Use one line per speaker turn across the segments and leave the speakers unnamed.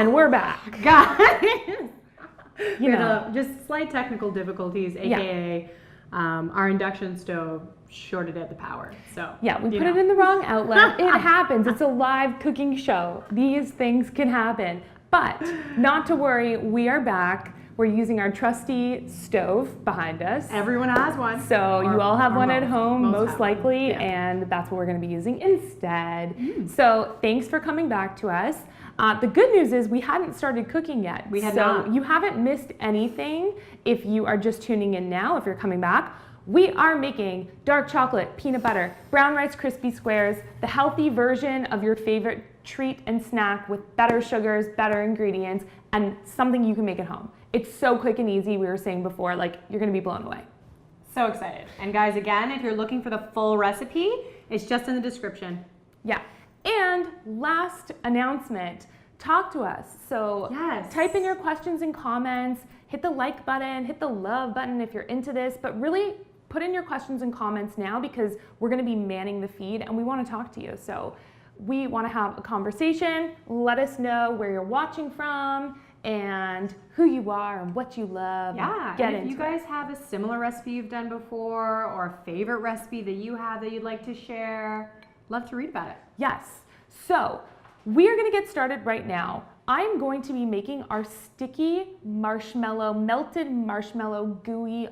And we're back.
Guys!
You know.
Just slight technical difficulties, aka our induction stove shorted out the power. So
yeah, we put it in the wrong outlet. It happens. It's a live cooking show. These things can happen. But not to worry, we are back. We're using our trusty stove behind us.
Everyone has one.
So you all have one at home, most likely,
yeah.
and that's what we're going to be using instead. So thanks for coming back to us. The good news is we hadn't started cooking yet.
We had not.
So you haven't missed anything if you are just tuning in now, if you're coming back. We are making dark chocolate, peanut butter, brown rice crispy squares, the healthy version of your favorite treat and snack with better sugars, better ingredients, and something you can make at home. It's so quick and easy. We were saying before, like, you're gonna be blown away.
So excited. And guys, again, if you're looking for the full recipe, it's just in the description.
Yeah. And last announcement, talk to us. So type in your questions and comments, hit the like button, hit the love button if you're into this, but really put in your questions and comments now because we're gonna be manning the feed and we wanna talk to you. So we wanna have a conversation. Let us know where you're watching from and who you are and what you love.
Yeah, and if you guys have a similar recipe you've done before or a favorite recipe that you have that you'd like to share, love to read about it.
Yes. So we are going to get started right now. I'm going to be making our sticky marshmallow, melted marshmallow gooey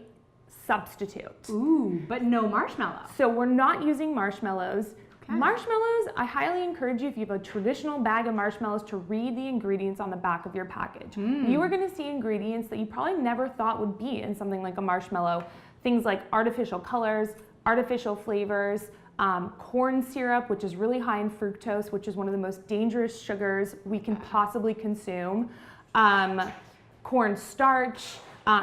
substitute.
Ooh, but no marshmallow.
So we're not using marshmallows.
Okay.
Marshmallows, I highly encourage you, if you have a traditional bag of marshmallows, to read the ingredients on the back of your package. You are going to see ingredients that you probably never thought would be in something like a marshmallow. Things like artificial colors, artificial flavors, corn syrup, which is really high in fructose, which is one of the most dangerous sugars we can possibly consume. Corn starch.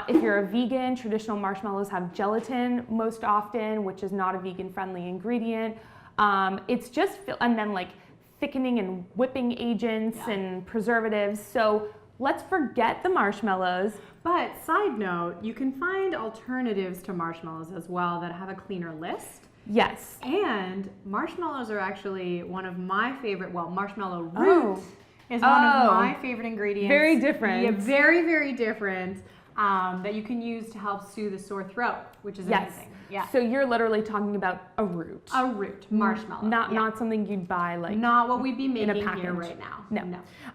If you're a vegan, traditional marshmallows have gelatin most often, which is not a vegan-friendly ingredient. It's just, and then like thickening and whipping agents and preservatives. So let's forget the marshmallows.
But side note, you can find alternatives to marshmallows as well that have a cleaner list.
Yes.
And marshmallows are actually one of my favorite, well, marshmallow root is one of my favorite ingredients.
Very different.
Yeah, very, very different. That you can use to help soothe a sore throat, which is amazing. Yeah.
So you're literally talking about a root.
A root, marshmallow.
Not something you'd buy like
not what we'd be making
in a package
here right now.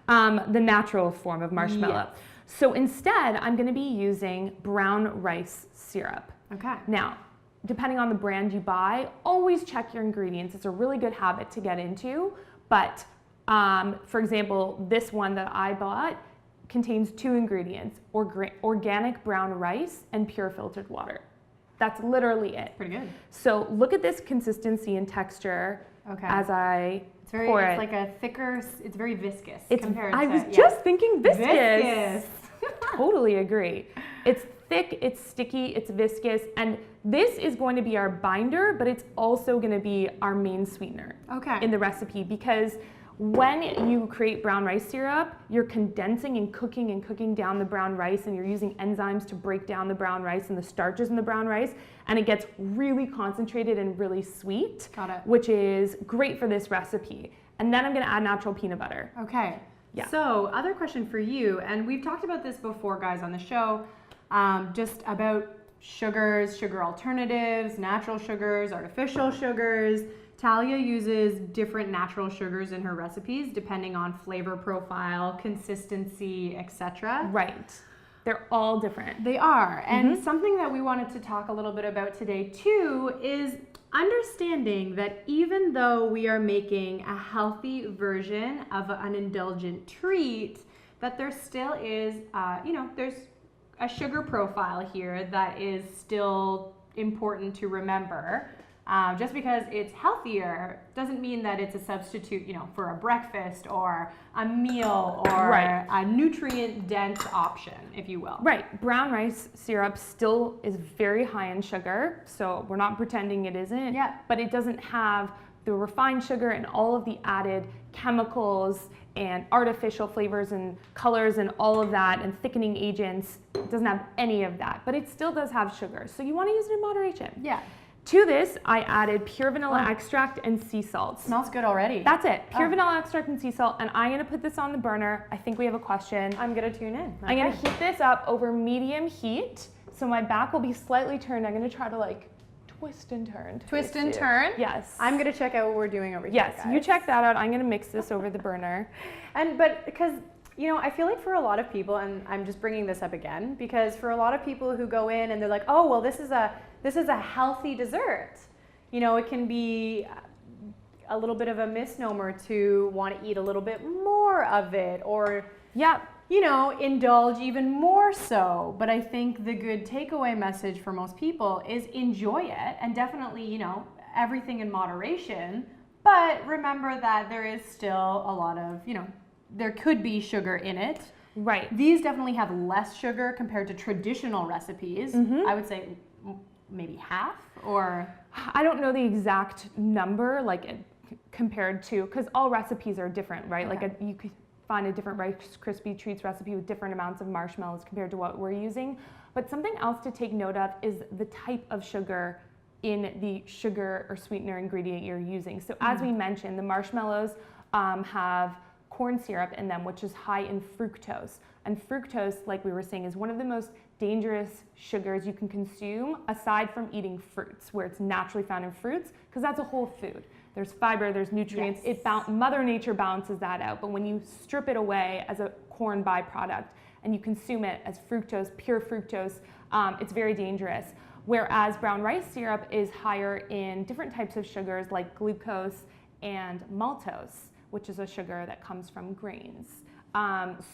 No. The natural form of marshmallow.
Yes.
So instead, I'm going to be using brown rice syrup.
Okay.
Now, depending on the brand you buy, always check your ingredients. It's a really good habit to get into. But for example, this one that I bought contains 2 ingredients, organic brown rice and pure filtered water. That's literally it.
Pretty good.
So look at this consistency and texture as I pour it.
It's like a thicker, it's very viscous.
I was just thinking viscous.
Viscous.
Totally agree. It's thick, it's sticky, it's viscous, and this is going to be our binder, but it's also going to be our main sweetener in the recipe, because when you create brown rice syrup, you're condensing and cooking down the brown rice, and you're using enzymes to break down the brown rice and the starches in the brown rice, and it gets really concentrated and really sweet, which is great for this recipe. And then I'm going to add natural peanut butter.
Okay. Yeah. So, other question for you, and we've talked about this before, guys, on the show, just about sugars, sugar alternatives, natural sugars, artificial sugars. Talia uses different natural sugars in her recipes depending on flavor profile, consistency, etc.
Right. They're all different.
They are. And something that we wanted to talk a little bit about today too is understanding that even though we are making a healthy version of an indulgent treat, that there still is, there's a sugar profile here that is still important to remember. Just because it's healthier doesn't mean that it's a substitute, for a breakfast or a meal or a nutrient-dense option, if you will.
Right. Brown rice syrup still is very high in sugar, so we're not pretending it isn't.
Yeah.
But it doesn't have the refined sugar and all of the added chemicals and artificial flavors and colors and all of that and thickening agents. It doesn't have any of that, but it still does have sugar. So you want to use it in moderation.
Yeah.
To this, I added pure vanilla extract and sea salt.
Smells good already.
That's it. Pure vanilla extract and sea salt. And I'm gonna put this on the burner. I think we have a question.
I'm gonna tune in.
I'm gonna heat this up over medium heat. So my back will be slightly turned. I'm gonna try to like twist and turn.
Twist and turn?
Yes.
I'm gonna check out what we're doing over here,
Yes,
guys.
you check that out. I'm gonna mix this over the burner.
But because, you know, I feel like for a lot of people, and I'm just bringing this up again, because for a lot of people who go in and they're like, oh, well, this is a healthy dessert. You know, it can be a little bit of a misnomer to want to eat a little bit more of it, or you know, indulge even more so. But I think the good takeaway message for most people is enjoy it, and definitely, you know, everything in moderation. But remember that there is still a lot of, you know, there could be sugar in it.
Right.
These definitely have less sugar compared to traditional recipes. I would say maybe half, or
I don't know the exact number, like compared to, because all recipes are different, right?
Okay.
Like you could find a different Rice Krispie Treats recipe with different amounts of marshmallows compared to what we're using. But something else to take note of is the type of sugar in the sugar or sweetener ingredient you're using. So as we mentioned, the marshmallows have corn syrup in them, which is high in fructose. And fructose, like we were saying, is one of the most dangerous sugars you can consume aside from eating fruits, where it's naturally found in fruits, because that's a whole food. There's fiber, there's nutrients.
Yes.
Mother Nature balances that out. But when you strip it away as a corn byproduct and you consume it as fructose, pure fructose, it's very dangerous. Whereas brown rice syrup is higher in different types of sugars like glucose and maltose, which is a sugar that comes from grains.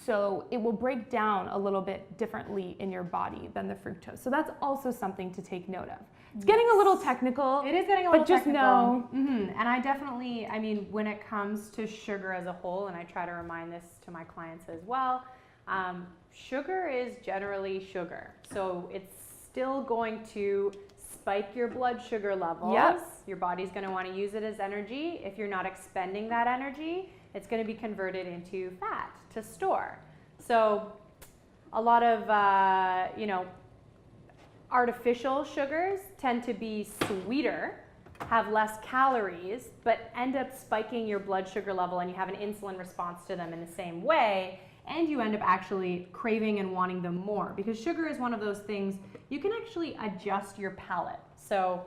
So it will break down a little bit differently in your body than the fructose. So that's also something to take note of. It's getting a little technical.
it is getting a little
but just
technical.
know.
And I definitely, I mean, when it comes to sugar as a whole, and I try to remind this to my clients as well, sugar is generally sugar. So it's still going to spike your blood sugar levels.
Yes.
Your body's going to want to use it as energy. If you're not expending that energy, it's going to be converted into fat to store. So a lot of, you know, artificial sugars tend to be sweeter, have less calories, but end up spiking your blood sugar level, and you have an insulin response to them in the same way, and you end up actually craving and wanting them more, because sugar is one of those things you can actually adjust your palate. So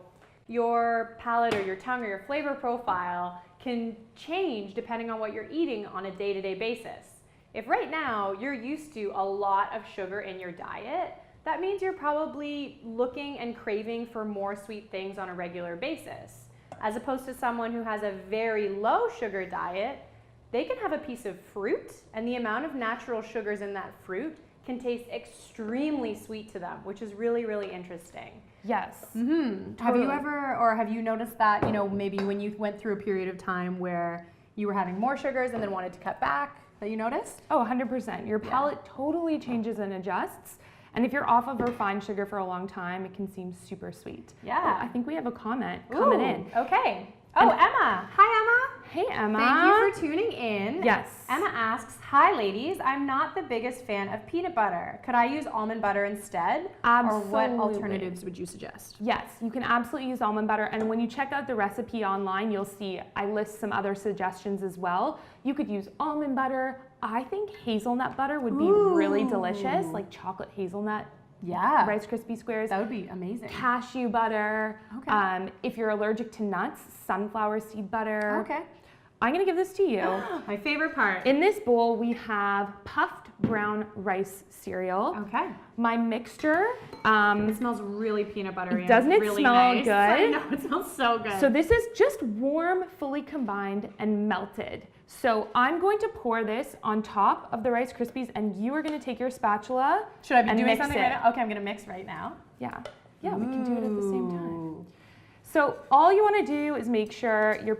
your palate or your tongue or your flavor profile can change depending on what you're eating on a day-to-day basis. If right now you're used to a lot of sugar in your diet, that means you're probably looking and craving for more sweet things on a regular basis. As opposed to someone who has a very low sugar diet, they can have a piece of fruit, and the amount of natural sugars in that fruit can taste extremely sweet to them, which is really, really interesting.
Yes.
Have you ever, or have you noticed that, you know, maybe when you went through a period of time where you were having more sugars and then wanted to cut back, that you noticed?
Oh, 100%. Your palate totally changes and adjusts. And if you're off of refined sugar for a long time, it can seem super sweet.
Yeah.
Oh, I think we have a comment coming in.
Okay. Oh, Emma. Hi, Emma.
Hey, Emma.
Thank you for tuning in.
Yes.
Emma asks, hi, ladies. I'm not the biggest fan of peanut butter. Could I use almond butter instead?
Absolutely.
Or what alternatives would you suggest?
Yes, you can absolutely use almond butter. And when you check out the recipe online, you'll see I list some other suggestions as well. You could use almond butter. I think hazelnut butter would be really delicious, like chocolate hazelnut.
Yeah.
Rice Krispie squares.
That would be amazing.
Cashew butter.
Okay.
If you're allergic to nuts, sunflower seed butter.
Okay.
I'm gonna give this to you.
My favorite part.
In this bowl, we have puffed brown rice cereal.
Okay.
My mixture.
It smells really peanut buttery.
Doesn't
and
it
really
smell
nice.
good?
I know, it smells so good.
So this is just warm, fully combined, and melted. So I'm going to pour this on top of the Rice Krispies, and you are going to take your spatula.
Should I be
and
doing
mix
something
it.
right now? Okay, I'm going to mix right now.
Yeah, we can do it at the same time. So all you want to do is make sure your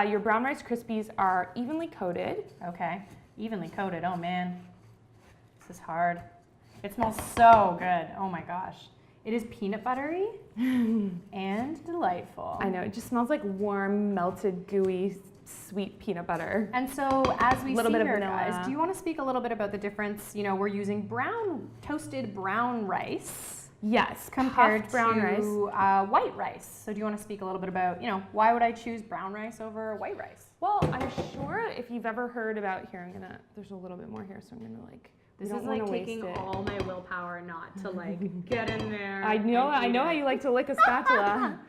your brown Rice Krispies are evenly coated.
Okay, evenly coated. Oh man, this is hard. It smells so good. Oh my gosh. It is peanut buttery and delightful.
I know, it just smells like warm, melted, gooey, sweet peanut butter.
And so as we
Little
see
bit of
here,
vanilla.
guys, do you want to speak a little bit about the difference? You know, we're using toasted brown rice
Yes,
compared
puffed brown rice.
to white rice. So do you want to speak a little bit about, why would I choose brown rice over white rice?
Well, I'm sure if you've ever heard about, here, there's a little bit more here, so I'm gonna
This is like taking all my willpower not to get in there.
I know how you like to lick a spatula.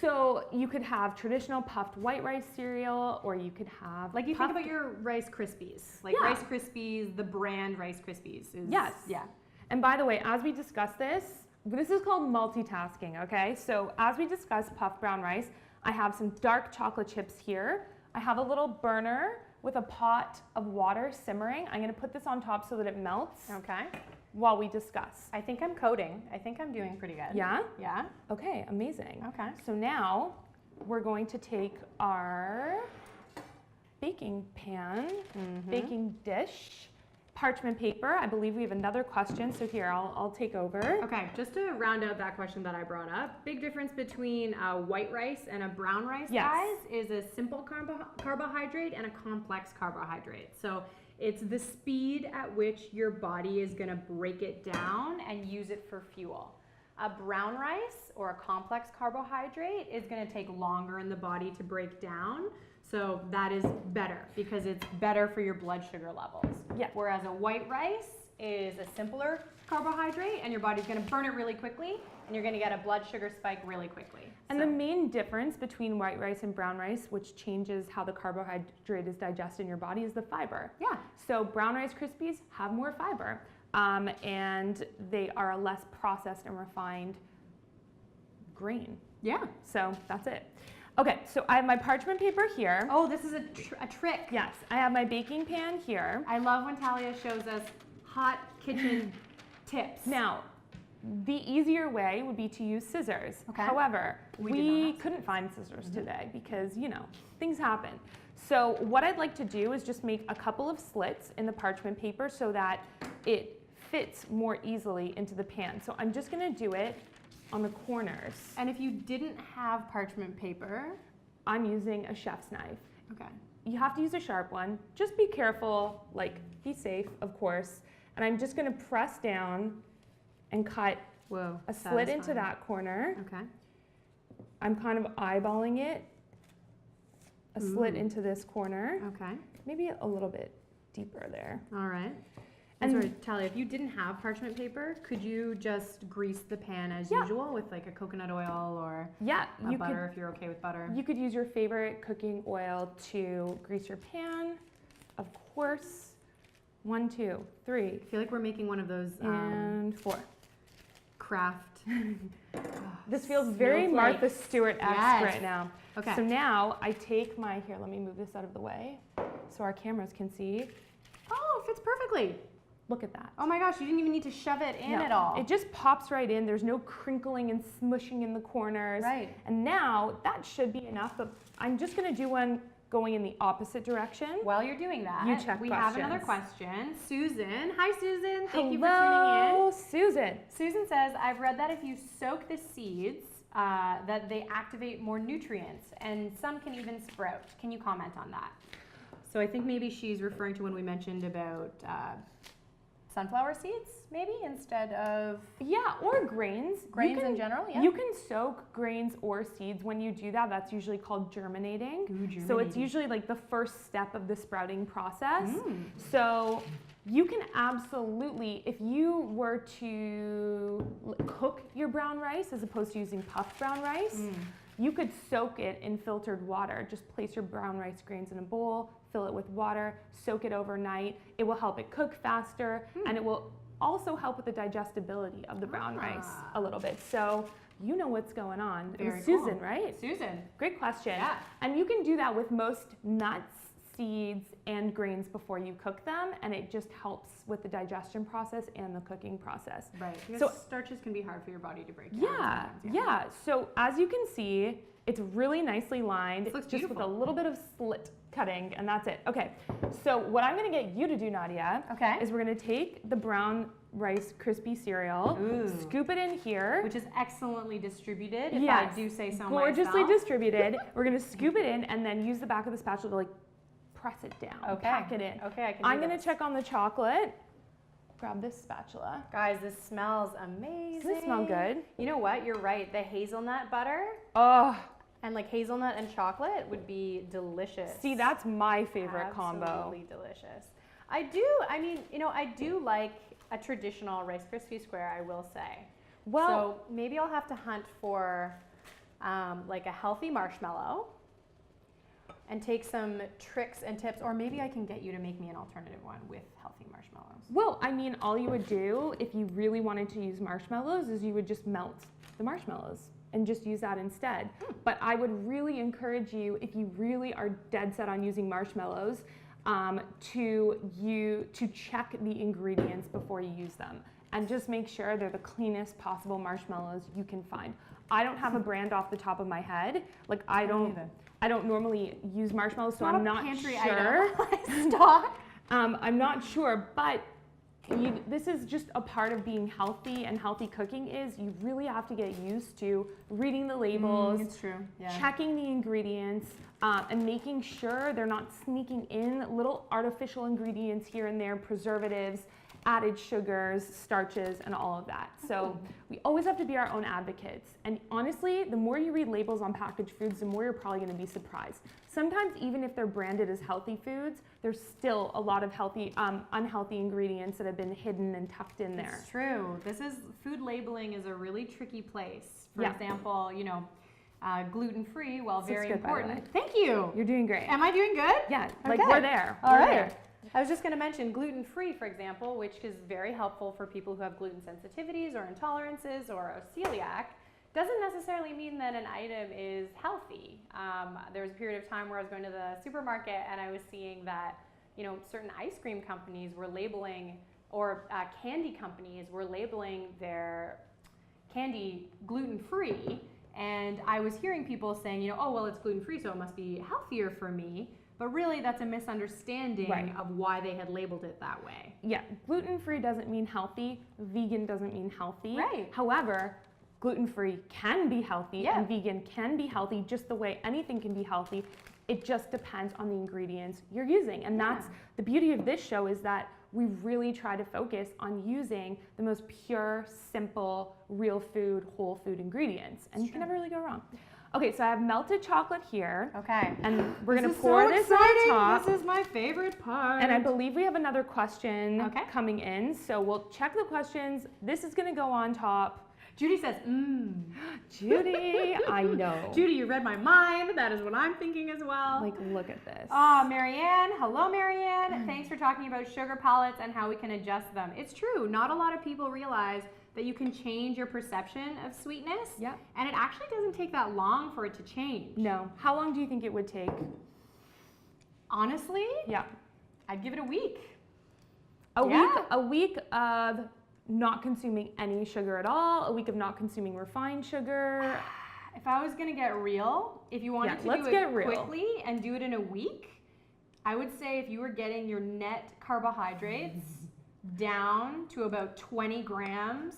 So you could have traditional puffed white rice cereal, or you could have
think about your Rice Krispies. Rice Krispies, the brand Rice Krispies is yeah.
And by the way, as we discuss this is called multitasking, okay? So as we discuss puffed brown rice, I have some dark chocolate chips here. I have a little burner with a pot of water simmering. I'm gonna put this on top so that it melts.
Okay.
While we discuss.
I think I'm coding. I think I'm doing pretty good.
Yeah?
Yeah.
Okay, amazing.
Okay.
So now we're going to take our baking pan, baking dish, parchment paper. I believe we have another question, so here, I'll take over.
Okay, just to round out that question that I brought up, big difference between a white rice and a brown rice, guys, is a simple carbohydrate and a complex carbohydrate. So it's the speed at which your body is gonna break it down and use it for fuel. A brown rice or a complex carbohydrate is gonna take longer in the body to break down. So that is better because it's better for your blood sugar levels.
Yeah.
Whereas a white rice is a simpler carbohydrate and your body's gonna burn it really quickly and you're gonna get a blood sugar spike really quickly.
And the main difference between white rice and brown rice, which changes how the carbohydrate is digested in your body, is the fiber.
Yeah.
So brown Rice Krispies have more fiber and they are a less processed and refined grain.
Yeah.
So that's it. Okay, so I have my parchment paper here.
Oh, this is a trick.
Yes, I have my baking pan here.
I love when Talia shows us hot kitchen tips.
Now, the easier way would be to use scissors.
Okay.
However, we couldn't find scissors today because, things happen. So what I'd like to do is just make a couple of slits in the parchment paper so that it fits more easily into the pan. So I'm just gonna do it on the corners.
And if you didn't have parchment paper,
I'm using a chef's knife.
okay.
You have to use a sharp one. Just be careful, be safe, of course. And I'm just gonna press down and cut a slit into that corner.
Okay.
I'm kind of eyeballing it, a slit into this corner.
Okay.
Maybe a little bit deeper there.
All right. And sorry, Talia, if you didn't have parchment paper, could you just grease the pan as usual with a coconut oil or butter if you're okay with butter?
You could use your favorite cooking oil to grease your pan, of course. 1, 2, 3.
I feel like we're making one of those
and 4.
Craft.
This feels very Martha Stewart-esque right now.
Okay.
So now I take here, let me move this out of the way so our cameras can see.
Oh, it fits perfectly.
Look at that.
Oh my gosh, you didn't even need to shove it in at all.
It just pops right in. There's no crinkling and smushing in the corners.
Right.
And now that should be enough, but I'm just gonna do one going in the opposite direction.
While you're doing that,
you check
we
questions.
have another question. Susan. Hi, Susan. Thank you for tuning in.
Hello, Susan.
Susan says, I've read that if you soak the seeds, that they activate more nutrients, and some can even sprout. Can you comment on that? So I think maybe she's referring to when we mentioned about sunflower seeds, maybe, instead of...
Yeah, or grains.
Grains in general, yeah.
You can soak grains or seeds. When you do that, that's usually called germinating. So it's usually the first step of the sprouting process. So you can absolutely, if you were to cook your brown rice as opposed to using puffed brown rice, you could soak it in filtered water. Just place your brown rice grains in a bowl, fill it with water, soak it overnight. It will help it cook faster, and it will also help with the digestibility of the brown rice a little bit. So you know what's going on. It was Susan, right?
Susan.
Great question.
Yeah.
And you can do that with most nuts, seeds, and grains before you cook them, and it just helps with the digestion process and the cooking process.
Right, because
so
starches can be hard for your body to break down.
Yeah. So as you can see, it's really nicely lined,
This looks
just
beautiful.
with a little bit of slit cutting, and that's it. Okay, so what I'm gonna get you to do, Nadia, is we're gonna take the brown Rice Krispie cereal, scoop it in here.
Which is excellentely distributed, if I do say so
gorgeously
myself.
distributed. We're gonna scoop it in and then use the back of the spatula to press it down, pack it in.
Okay, I can
I'm gonna check on the chocolate. grab this spatula.
Guys, this smells amazing.
Does this smell good?
You know what? You're right. The hazelnut butter
Oh,
and like hazelnut and chocolate would be delicious.
see, that's my favorite combo.
Absolutely delicious. I do like a traditional Rice Krispie square, I will say.
Well,
so maybe I'll have to hunt for like a healthy marshmallow and take some tricks and tips, or maybe I can get you to make me an alternative one with healthy marshmallows.
well, I mean, all you would do if you really wanted to use marshmallows is you would just melt the marshmallows and just use that instead. But I would really encourage you, if you really are dead set on using marshmallows, to check the ingredients before you use them and just make sure they're the cleanest possible marshmallows you can find. I don't have a brand off the top of my head. Like I don't normally use marshmallows, so I'm not
pantry
sure.
item. Stock.
I'm not sure, but this is just a part of being healthy, and healthy cooking is you really have to get used to reading the labels,
It's true. Yeah.
checking the ingredients, and making sure they're not sneaking in little artificial ingredients here and there, preservatives, added sugars, starches, and all of that. So we always have to be our own advocates. And honestly, the more you read labels on packaged foods, the more you're probably going to be surprised. Sometimes even if they're branded as healthy foods, there's still a lot of unhealthy ingredients that have been hidden and tucked in there.
It's true. Food labeling is a really tricky place. For
Yeah.
example, gluten-free, while
This
very
looks good, by the
important.
way.
Thank you.
You're doing great.
Am I doing good?
Yeah, like
Okay.
we're there.
All
We're
right.
there.
I was just going to mention gluten-free, for example, which is very helpful for people who have gluten sensitivities or intolerances or a celiac. Doesn't necessarily mean that an item is healthy. There was a period of time where I was going to the supermarket and I was seeing that, certain ice cream companies were labeling, or candy companies were labeling their candy gluten-free. And I was hearing people saying, oh, well, it's gluten-free, so it must be healthier for me. But really, that's a misunderstanding
Right.
of why they had labeled it that way.
Yeah, gluten-free doesn't mean healthy. Vegan doesn't mean healthy.
Right.
However, gluten-free can be healthy
Yeah.
and vegan can be healthy just the way anything can be healthy. It just depends on the ingredients you're using. And that's the beauty of this show, is that we really try to focus on using the most pure, simple, real food, whole food ingredients. And you can never really go wrong. Okay, so I have melted chocolate here.
Okay.
And we're gonna
This is
pour
so
this
exciting.
on top.
This is my favorite part.
And I believe we have another question
Okay.
coming in. So we'll check the questions. This is gonna go on top.
Judy says,
Judy, I know.
Judy, you read my mind. That is what I'm thinking as well.
Like, look at this.
Marianne. Hello, Marianne. Thanks for talking about sugar palettes and how we can adjust them. It's true. Not a lot of people realize that you can change your perception of sweetness.
Yep.
And it actually doesn't take that long for it to change.
No. How long do you think it would take?
Honestly,
Yeah.
I'd give it a week.
A week of not consuming any sugar at all, a week of not consuming refined sugar.
If I was gonna get real, if you wanted to
let's
do
get
it
real.
quickly and do it in a week, I would say if you were getting your net carbohydrates down to about 20 grams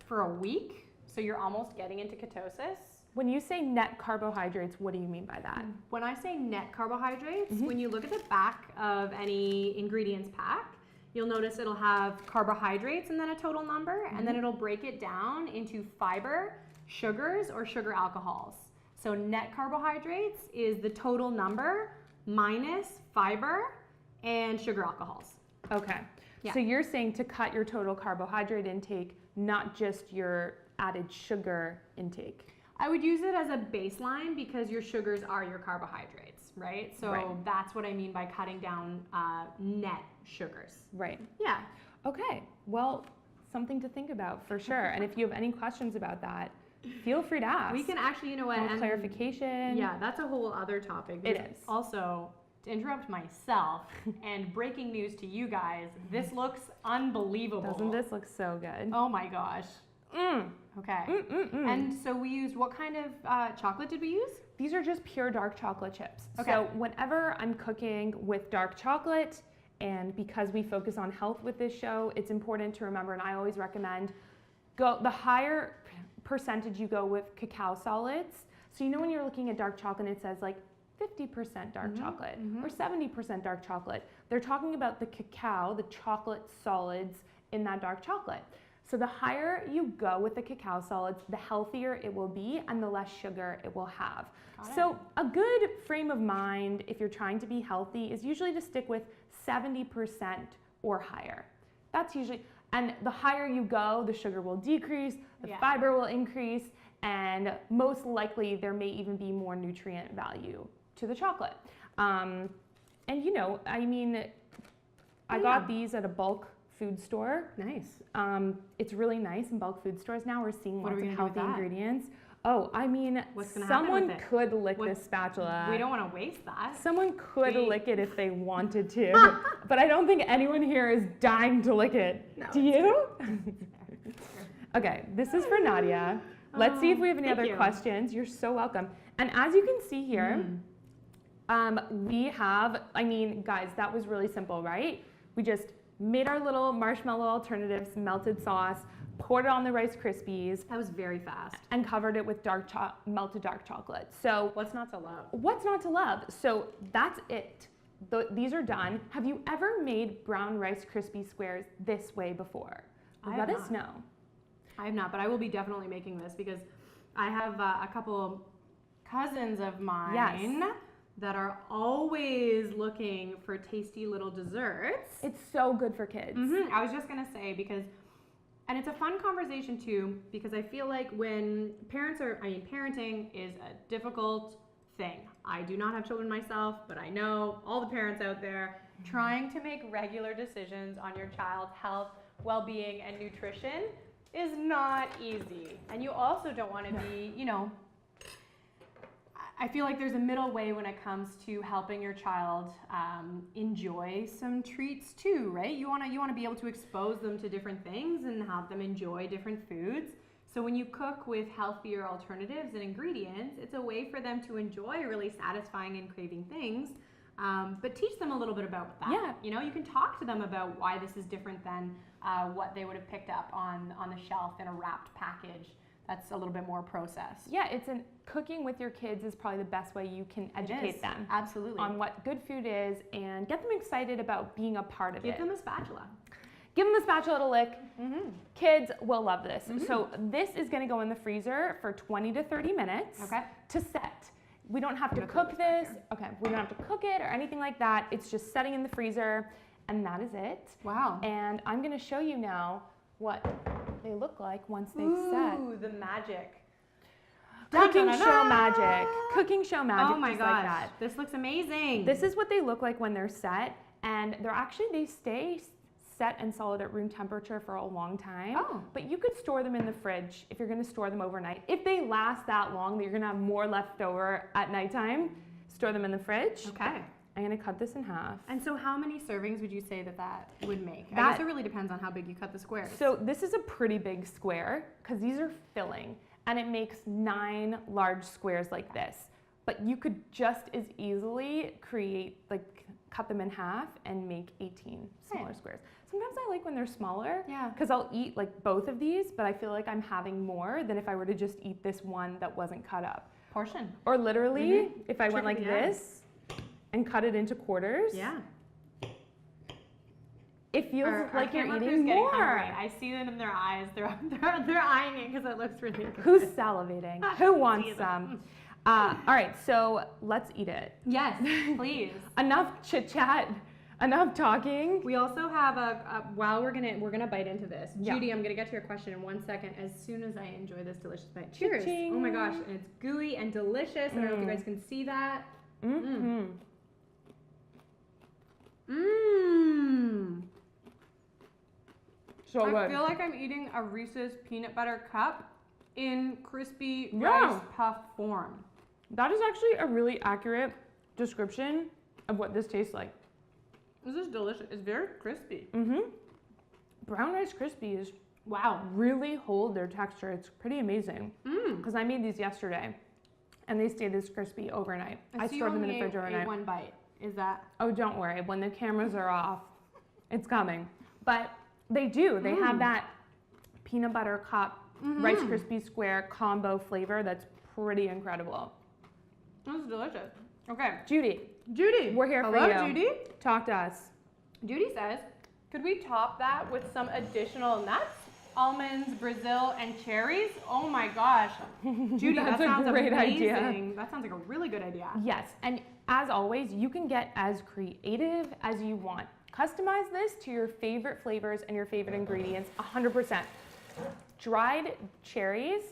for a week, so you're almost getting into ketosis.
When you say net carbohydrates, what do you mean by that?
When I say net carbohydrates, when you look at the back of any ingredients pack, you'll notice it'll have carbohydrates and then a total number, and then it'll break it down into fiber, sugars, or sugar alcohols. So net carbohydrates is the total number minus fiber and sugar alcohols.
Okay.
Yeah.
So you're saying to cut your total carbohydrate intake, not just your added sugar intake.
I would use it as a baseline because your sugars are your carbohydrates, right? So
Right.
that's what I mean by cutting down net sugars.
Right.
Yeah.
Okay. Well, something to think about for sure. And if you have any questions about that, feel free to ask.
We can actually, you know what?
More
and-
clarification.
Yeah, that's a whole other topic.
It
because
is.
Also, to interrupt myself and breaking news to you guys, this looks unbelievable.
Doesn't this look so good?
Oh my gosh. Okay. And so we used, what kind of chocolate did we use?
These are just pure dark chocolate chips.
Okay.
So whenever I'm cooking with dark chocolate, and because we focus on health with this show, it's important to remember, and I always recommend, the higher percentage you go with cacao solids. So when you're looking at dark chocolate, it says like 50% dark chocolate or 70% dark chocolate. They're talking about the cacao, the chocolate solids in that dark chocolate. So the higher you go with the cacao solids, the healthier it will be and the less sugar it will have. So a good frame of mind if you're trying to be healthy is usually to stick with 70% or higher. That's usually, and the higher you go, the sugar will decrease, the fiber will increase, and most likely there may even be more nutrient value to the chocolate. And you know, I mean, I got these at a bulk food store.
Nice.
It's really nice in bulk food stores now. We're seeing lots of healthy ingredients.
Oh,
I mean, someone could lick this spatula.
We don't want to waste that.
Someone could lick it if they wanted to, but I don't think anyone here is dying to lick it. No, do you? Okay, this is for Nadia. Let's see if we have any other questions. You're so welcome. And as you can see here, we have, I mean, guys, that was really simple, right? We just made our little marshmallow alternatives, melted sauce, poured it on the Rice Krispies.
That was very fast.
And covered it with melted dark chocolate. So
what's not to love?
What's not to love? So that's it. These are done. Have you ever made brown Rice Krispie squares this way before? Let us know.
I have not, but I will be definitely making this because I have a couple cousins of mine that are always looking for tasty little desserts.
It's so good for kids.
I was just gonna say because, and it's a fun conversation too, because I feel like when parenting is a difficult thing. I do not have children myself, but I know all the parents out there trying to make regular decisions on your child's health, well-being, and nutrition is not easy. And you also don't want to be, you know, I feel like there's a middle way when it comes to helping your child enjoy some treats too, right? You want to be able to expose them to different things and have them enjoy different foods. So when you cook with healthier alternatives and ingredients, it's a way for them to enjoy really satisfying and craving things, but teach them a little bit about that.
Yeah.
You know, you can talk to them about why this is different than what they would have picked up on the shelf in a wrapped package. That's a little bit more processed.
Yeah, cooking with your kids is probably the best way you can educate them.
Absolutely.
On what good food is and get them excited about being a part of it.
Give them a spatula.
Give them a spatula to lick. Kids will love this. So this is gonna go in the freezer for 20 to 30 minutes to set. We don't have to cook this. Okay, we don't have to cook it or anything like that. It's just setting in the freezer and that is it.
Wow.
And I'm gonna show you now what they look like once they've set.
Ooh, the magic.
Cooking show magic. Cooking show magic.
Oh my
gosh.
Like that. This looks amazing.
This is what they look like when they're set. And they stay set and solid at room temperature for a long time.
Oh.
But you could store them in the fridge if you're gonna store them overnight. If they last that long that you're gonna have more left over at nighttime, store them in the fridge.
Okay.
I'm gonna cut this in half.
And so how many servings would you say that would make? I guess it really depends on how big you cut the squares.
So this is a pretty big square because these are filling and it makes 9 large squares like this. But you could just as easily cut them in half and make 18 smaller squares. Sometimes I like when they're smaller because I'll eat like both of these, but I feel like I'm having more than if I were to just eat this one that wasn't cut up.
Portion.
Or literally, if I went like this and cut it into quarters.
Yeah.
It feels like you're eating more.
I see it in their eyes. They're eyeing it because it looks really good.
Who's salivating? Who wants some? All right, so let's eat it.
Yes, please.
Enough chit chat. Enough talking.
We also have while we're gonna bite into this. Judy, I'm gonna get to your question in 1 second as soon as I enjoy this delicious bite. Cheers.
Cha-ching.
Oh my gosh, and it's gooey and delicious. I don't know if you guys can see that.
So good.
I feel like I'm eating a Reese's peanut butter cup in crispy rice puff form.
That is actually a really accurate description of what this tastes like.
This is delicious. It's very crispy.
Brown Rice Krispies, really hold their texture. It's pretty amazing. Because I made these yesterday, and they stayed this crispy overnight. I stored them in the fridge overnight.
One bite. Is that?
Oh, don't worry. When the cameras are off, it's coming. But they do. They have that peanut butter cup Rice Krispie square combo flavor that's pretty incredible.
That's delicious. Okay.
Judy, we're here for you.
Hello, Judy.
Talk to us.
Judy says, could we top that with some additional nuts? Almonds, Brazil, and cherries? Oh my gosh. Judy, that sounds
a great
amazing.
idea.
That sounds like a really good idea.
Yes, and as always, you can get as creative as you want. Customize this to your favorite flavors and your favorite ingredients 100%. Dried cherries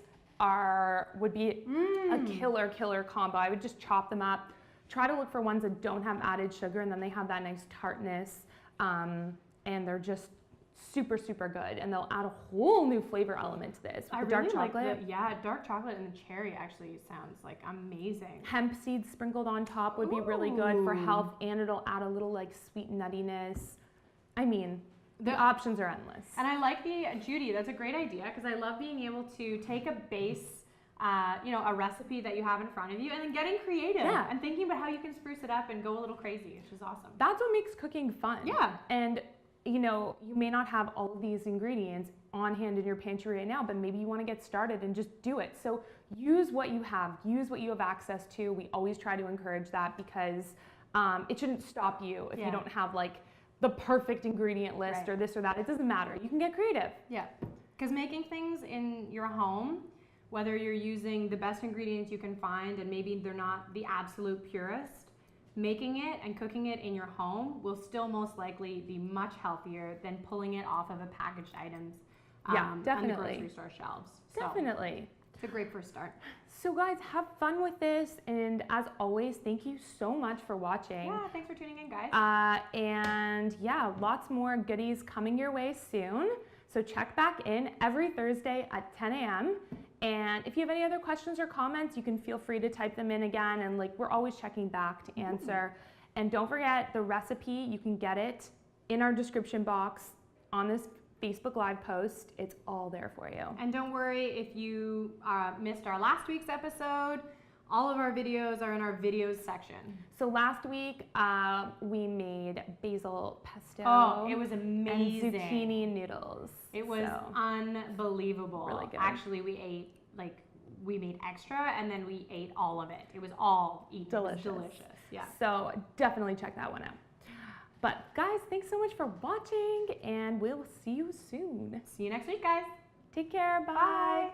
would be a killer combo. I would just chop them up. Try to look for ones that don't have added sugar, and then they have that nice tartness, and they're just super good, and they'll add a whole new flavor element to this.
I
With
really
dark chocolate.
like dark chocolate and the cherry actually sounds like amazing.
Hemp seeds sprinkled on top would be really good for health, and it'll add a little like sweet nuttiness. I mean, the options are endless.
And I like Judy, that's a great idea, because I love being able to take a base, a recipe that you have in front of you, and then getting creative and thinking about how you can spruce it up and go a little crazy, which is awesome.
That's what makes cooking fun.
Yeah.
And you may not have all of these ingredients on hand in your pantry right now, but maybe you want to get started and just do it. So use what you have access to. We always try to encourage that, because it shouldn't stop you if you don't have like the perfect ingredient list or this or that. It doesn't matter. You can get creative.
Yeah, because making things in your home, whether you're using the best ingredients you can find and maybe they're not the absolute purest, making it and cooking it in your home will still most likely be much healthier than pulling it off of a packaged items on the grocery store shelves.
Definitely.
It's a great first start.
So guys, have fun with this, and as always, thank you so much for watching.
Yeah, thanks for tuning in, guys.
And yeah, lots more goodies coming your way soon. So check back in every Thursday at 10 a.m. And if you have any other questions or comments, you can feel free to type them in again, and we're always checking back to answer. And don't forget the recipe, you can get it in our description box on this Facebook Live post. It's all there for you.
And don't worry if you missed our last week's episode. All of our videos are in our videos section.
So last week we made basil pesto.
Oh, it was amazing.
And zucchini noodles.
It was unbelievable.
Really good.
Actually, we made extra, and then we ate all of it. It was all
delicious.
Yeah.
So definitely check that one out. But guys, thanks so much for watching, and we'll see you soon.
See you next week, guys.
Take care. Bye.
Bye.